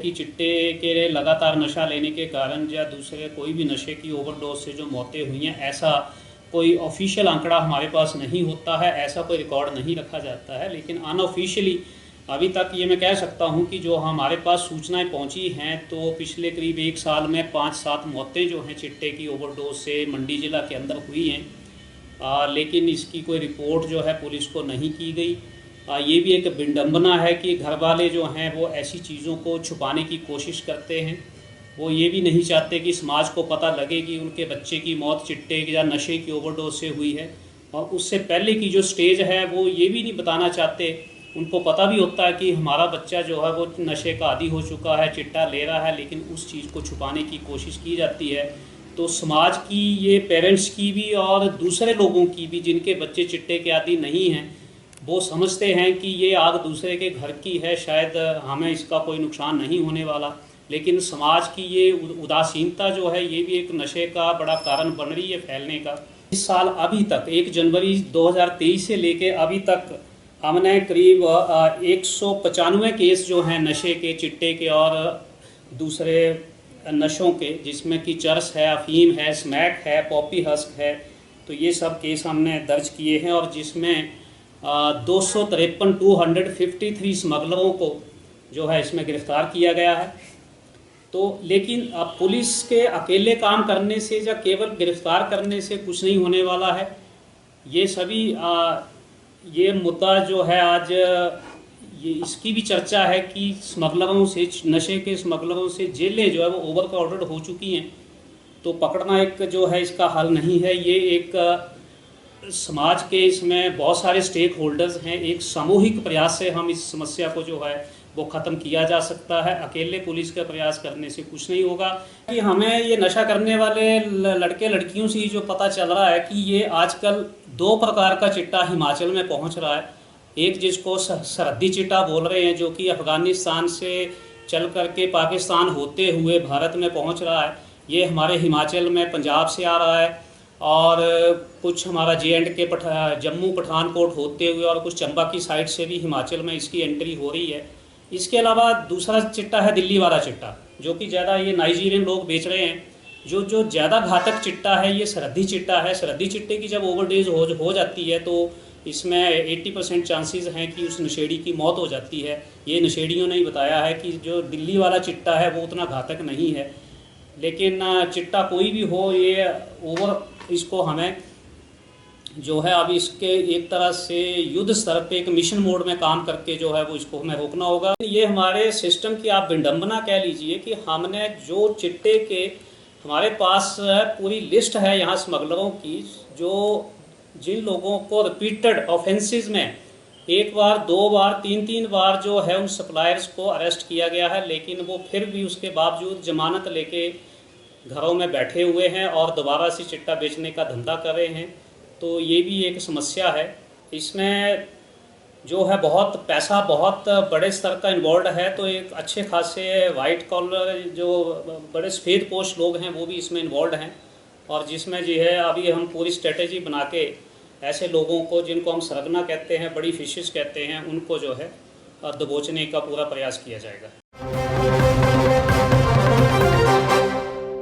कि चिट्टे के लगातार नशा लेने के कारण या दूसरे कोई भी नशे की ओवरडोज से जो मौतें हुई हैं, ऐसा कोई ऑफिशियल आंकड़ा हमारे पास नहीं होता है, ऐसा कोई रिकॉर्ड नहीं रखा जाता है। लेकिन अनऑफिशियली अभी तक ये मैं कह सकता हूँ कि जो हमारे पास सूचनाएं पहुँची हैं, तो पिछले करीब 1 साल में 5-7 मौतें जो हैं चिट्टे की ओवरडोज से मंडी ज़िला के अंदर हुई हैं। लेकिन इसकी कोई रिपोर्ट जो है पुलिस को नहीं की गई। ये भी एक विडंबना है कि घर वाले जो हैं वो ऐसी चीज़ों को छुपाने की कोशिश करते हैं। वो ये भी नहीं चाहते कि समाज को पता लगे कि उनके बच्चे की मौत चिट्टे या नशे की ओवरडोज से हुई है, और उससे पहले की जो स्टेज है वो ये भी नहीं बताना चाहते। उनको पता भी होता है कि हमारा बच्चा जो है वो नशे का आदी हो चुका है, चिट्टा ले रहा है, लेकिन उस चीज़ को छुपाने की कोशिश की जाती है। तो समाज की, ये पेरेंट्स की भी और दूसरे लोगों की भी जिनके बच्चे चिट्टे के आदी नहीं हैं, वो समझते हैं कि ये आग दूसरे के घर की है, शायद हमें इसका कोई नुकसान नहीं होने वाला। लेकिन समाज की ये उदासीनता जो है, ये भी एक नशे का बड़ा कारण बन रही है फैलने का। इस साल अभी तक 1 जनवरी 2023 से लेके अभी तक हमने करीब 195 केस जो हैं नशे के, चिट्टे के और दूसरे नशों के, जिसमें कि चरस है, अफीम है, स्मैक है, पॉपी हस्क है, तो ये सब केस हमने दर्ज किए हैं। और जिसमें 253 स्मगलरों को जो है इसमें गिरफ्तार किया गया है। तो लेकिन अब पुलिस के अकेले काम करने से या केवल गिरफ्तार करने से कुछ नहीं होने वाला है। ये सभी ये मुद्दा जो है आज ये इसकी भी चर्चा है कि स्मगलरों से, नशे के स्मगलरों से जेलें जो है वो ओवर क्राउडेड हो चुकी हैं। तो पकड़ना एक जो है इसका हल नहीं है। ये एक समाज के, इसमें बहुत सारे स्टेक होल्डर्स हैं, एक सामूहिक प्रयास से हम इस समस्या को जो है वो ख़त्म किया जा सकता है। अकेले पुलिस का प्रयास करने से कुछ नहीं होगा। कि हमें ये नशा करने वाले लड़के लड़कियों से जो पता चल रहा है कि ये आजकल 2 प्रकार का चिट्टा हिमाचल में पहुंच रहा है। एक जिसको सरहदी चिट्टा बोल रहे हैं, जो कि अफ़गानिस्तान से चल करके पाकिस्तान होते हुए भारत में पहुंच रहा है। ये हमारे हिमाचल में पंजाब से आ रहा है, और कुछ हमारा J&K जम्मू पठानकोट होते हुए और कुछ चंबा की साइड से भी हिमाचल में इसकी एंट्री हो रही है। इसके अलावा दूसरा चिट्टा है दिल्ली वाला चिट्टा, जो कि ज़्यादा ये नाइजीरियन लोग बेच रहे हैं। जो ज़्यादा घातक चिट्टा है ये सरहदी चिट्टा है। सरहदी चिट्टे की जब ओवरडोज हो जाती है तो इसमें 80% चांसेस हैं कि उस नशेड़ी की मौत हो जाती है। ये नशेड़ियों ने ही बताया है कि जो दिल्ली वाला चिट्टा है वो उतना घातक नहीं है। लेकिन चिट्टा कोई भी हो, ये इसको हमें जो है अब इसके एक तरह से युद्ध स्तर पे एक मिशन मोड में काम करके जो है वो इसको हमें रोकना होगा। ये हमारे सिस्टम की आप विडंबना कह लीजिए कि हमने जो चिट्टे के, हमारे पास पूरी लिस्ट है यहाँ स्मगलरों की, जो जिन लोगों को रिपीटेड ऑफेंसेस में 1 बार 2 बार 3 बार जो है उन सप्लायर्स को अरेस्ट किया गया है, लेकिन वो फिर भी उसके बावजूद जमानत लेके घरों में बैठे हुए हैं और दोबारा से चिट्टा बेचने का धंधा कर रहे हैं। तो ये भी एक समस्या है। इसमें जो है बहुत पैसा बहुत बड़े स्तर का इन्वॉल्व है। तो एक अच्छे खासे वाइट कॉलर जो बड़े सफ़ेद पोश लोग हैं वो भी इसमें इन्वॉल्व हैं, और जिसमें जो है अभी हम पूरी स्ट्रेटेजी बना के ऐसे लोगों को, जिनको हम सरगना कहते हैं, बड़ी फिशेस कहते हैं, उनको जो है दबोचने का पूरा प्रयास किया जाएगा।